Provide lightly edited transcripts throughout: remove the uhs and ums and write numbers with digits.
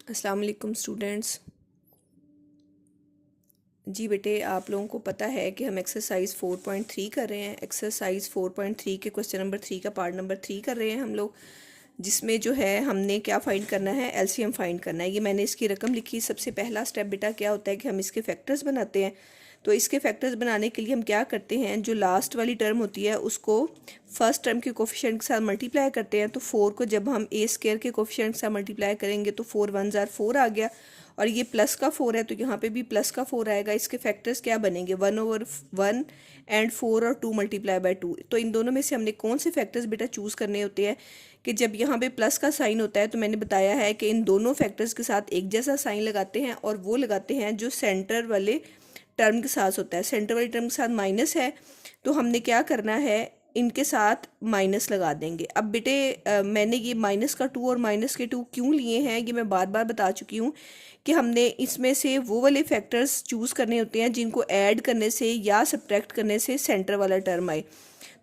अस्सलाम वालेकुम स्टूडेंट्स। जी बेटे, आप लोगों को पता है कि हम एक्सरसाइज 4.3 कर रहे हैं। एक्सरसाइज 4.3 के क्वेश्चन नंबर 3 का पार्ट नंबर 3 कर रहे हैं हम लोग, जिसमें जो है हमने क्या फाइंड करना है, एलसीएम फाइंड करना है। ये मैंने इसकी रकम लिखी। सबसे पहला स्टेप बेटा क्या होता है कि हम इसके फैक्टर्स बनाते हैं। तो इसके फैक्टर्स बनाने के लिए हम क्या करते हैं, जो लास्ट वाली टर्म होती है उसको फर्स्ट टर्म के कोफिशिएंट के साथ मल्टीप्लाई करते हैं। तो 4 को जब हम ए स्क्वायर के कोफिशिएंट के साथ मल्टीप्लाई करेंगे तो 4 1 जार 4 आ गया, और ये प्लस का 4 है तो यहाँ पे भी प्लस का 4 आएगा। इसके फैक्टर्स क्या बनेंगे, 1/1 एंड 4 और 2 मल्टीप्लाई बाय 2। तो इन दोनों में से हमने कौन से फैक्टर्स बेटा चूज़ करने होते हैं कि जब यहाँ पे प्लस का साइन होता है तो मैंने बताया है कि इन दोनों फैक्टर्स के साथ एक जैसा साइन लगाते हैं, और वो लगाते हैं जो सेंटर वाले टर्म के साथ होता है। सेंटर वाले टर्म के साथ माइनस है तो हमने क्या करना है, इनके साथ माइनस लगा देंगे। अब बेटे मैंने ये माइनस का 2 और माइनस के 2 क्यों लिए हैं, ये मैं बार बार बता चुकी हूँ कि हमने इसमें से वो वाले फैक्टर्स चूज़ करने होते हैं जिनको ऐड करने से या सब्ट्रैक्ट करने से सेंटर वाला टर्म आए।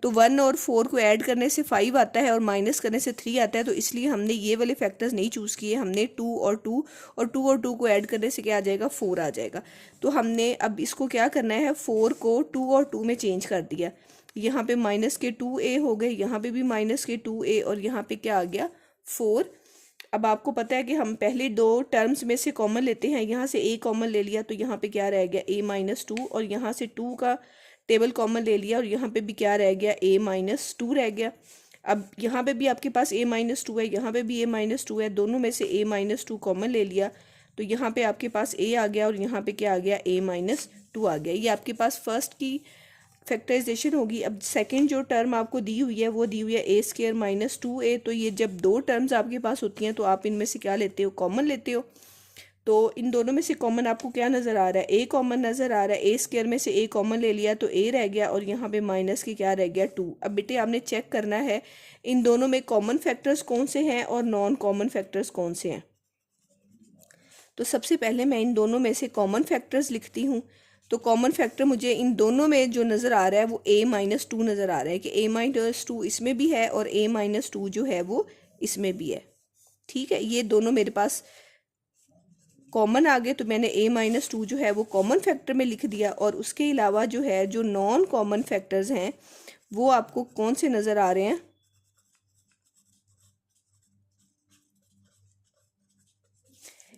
तो 1 और 4 को ऐड करने से 5 आता है और माइनस करने से 3 आता है, तो इसलिए हमने ये वाले फैक्टर्स नहीं चूज़ किए। हमने 2 और 2 और 2 और 2 को ऐड करने से क्या आ जाएगा, 4 आ जाएगा। तो हमने अब इसको क्या करना है, 4 को 2 और 2 में चेंज कर दिया। यहाँ पे माइनस के 2a हो गए, यहाँ पे भी माइनस के 2a, और यहाँ पे क्या आ गया, 4। अब आपको पता है कि हम पहले दो टर्म्स में से कॉमन लेते हैं। यहाँ से a कॉमन ले लिया तो यहाँ पे क्या रह गया, a-2, और यहाँ से 2 का टेबल कॉमन ले लिया और यहाँ पे भी क्या रह गया, a-2 रह गया। अब यहाँ पे भी आपके पास a-2 है, यहाँ पे भी a-2 है, दोनों में से a-2 कॉमन ले लिया तो यहाँ पे आपके पास a आ गया और यहाँ पे क्या आ गया, a-2 आ गया। ये आपके पास फर्स्ट की फैक्टराइजेशन होगी। अब सेकंड जो टर्म आपको दी हुई है वो दी हुई है a स्क्वायर माइनस 2a। तो ये जब दो टर्म्स आपके पास होती हैं तो आप इनमें से क्या लेते हो, कॉमन लेते हो। तो इन दोनों में से कॉमन आपको क्या नज़र आ रहा है, a कॉमन नज़र आ रहा है। a स्क्वायर में से a कॉमन ले लिया तो a रह गया, और यहाँ पे माइनस की क्या रह गया, 2। अब बेटे आपने चेक करना है इन दोनों में कॉमन फैक्टर्स कौन से हैं और नॉन कॉमन फैक्टर्स कौन से हैं। तो सबसे पहले मैं इन दोनों में से कॉमन फैक्टर्स लिखती हूँ। तो कॉमन फैक्टर मुझे इन दोनों में जो नज़र आ रहा है वो a-2 नज़र आ रहा है कि a-2 इसमें भी है और a-2 जो है वो इसमें भी है। ठीक है, ये दोनों मेरे पास कॉमन आ गए तो मैंने a-2 जो है वो कॉमन फैक्टर में लिख दिया। और उसके अलावा जो है, जो नॉन कॉमन फैक्टर्स हैं वो आपको कौन से नज़र आ रहे हैं,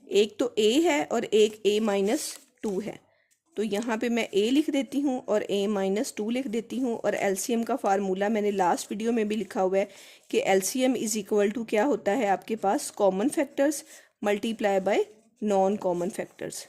एक तो a है और एक a-2 है। तो यहाँ पे मैं a लिख देती हूँ और a-2 लिख देती हूँ। और एलसीएम का फार्मूला मैंने लास्ट वीडियो में भी लिखा हुआ है कि एलसीएम इज इक्वल टू क्या होता है, आपके पास common factors multiply by non common factors.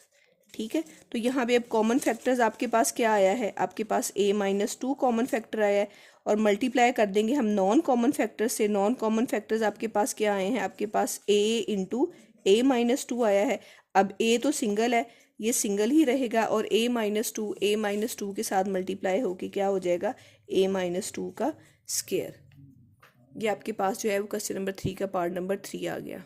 ठीक है, तो यहाँ पे अब कॉमन फैक्टर्स आपके पास क्या आया है, आपके पास a-2 कॉमन फैक्टर आया है, और मल्टीप्लाई कर देंगे हम नॉन कॉमन फैक्टर्स से। नॉन कॉमन फैक्टर्स आपके पास क्या आए हैं, आपके पास a इंटू a-2 आया है। अब a तो सिंगल है, ये सिंगल ही रहेगा, और a-2 के साथ मल्टीप्लाई होके क्या हो जाएगा, a-2 का स्क्वायर। ये आपके पास जो है वो क्वेश्चन नंबर 3 का पार्ट नंबर 3 आ गया।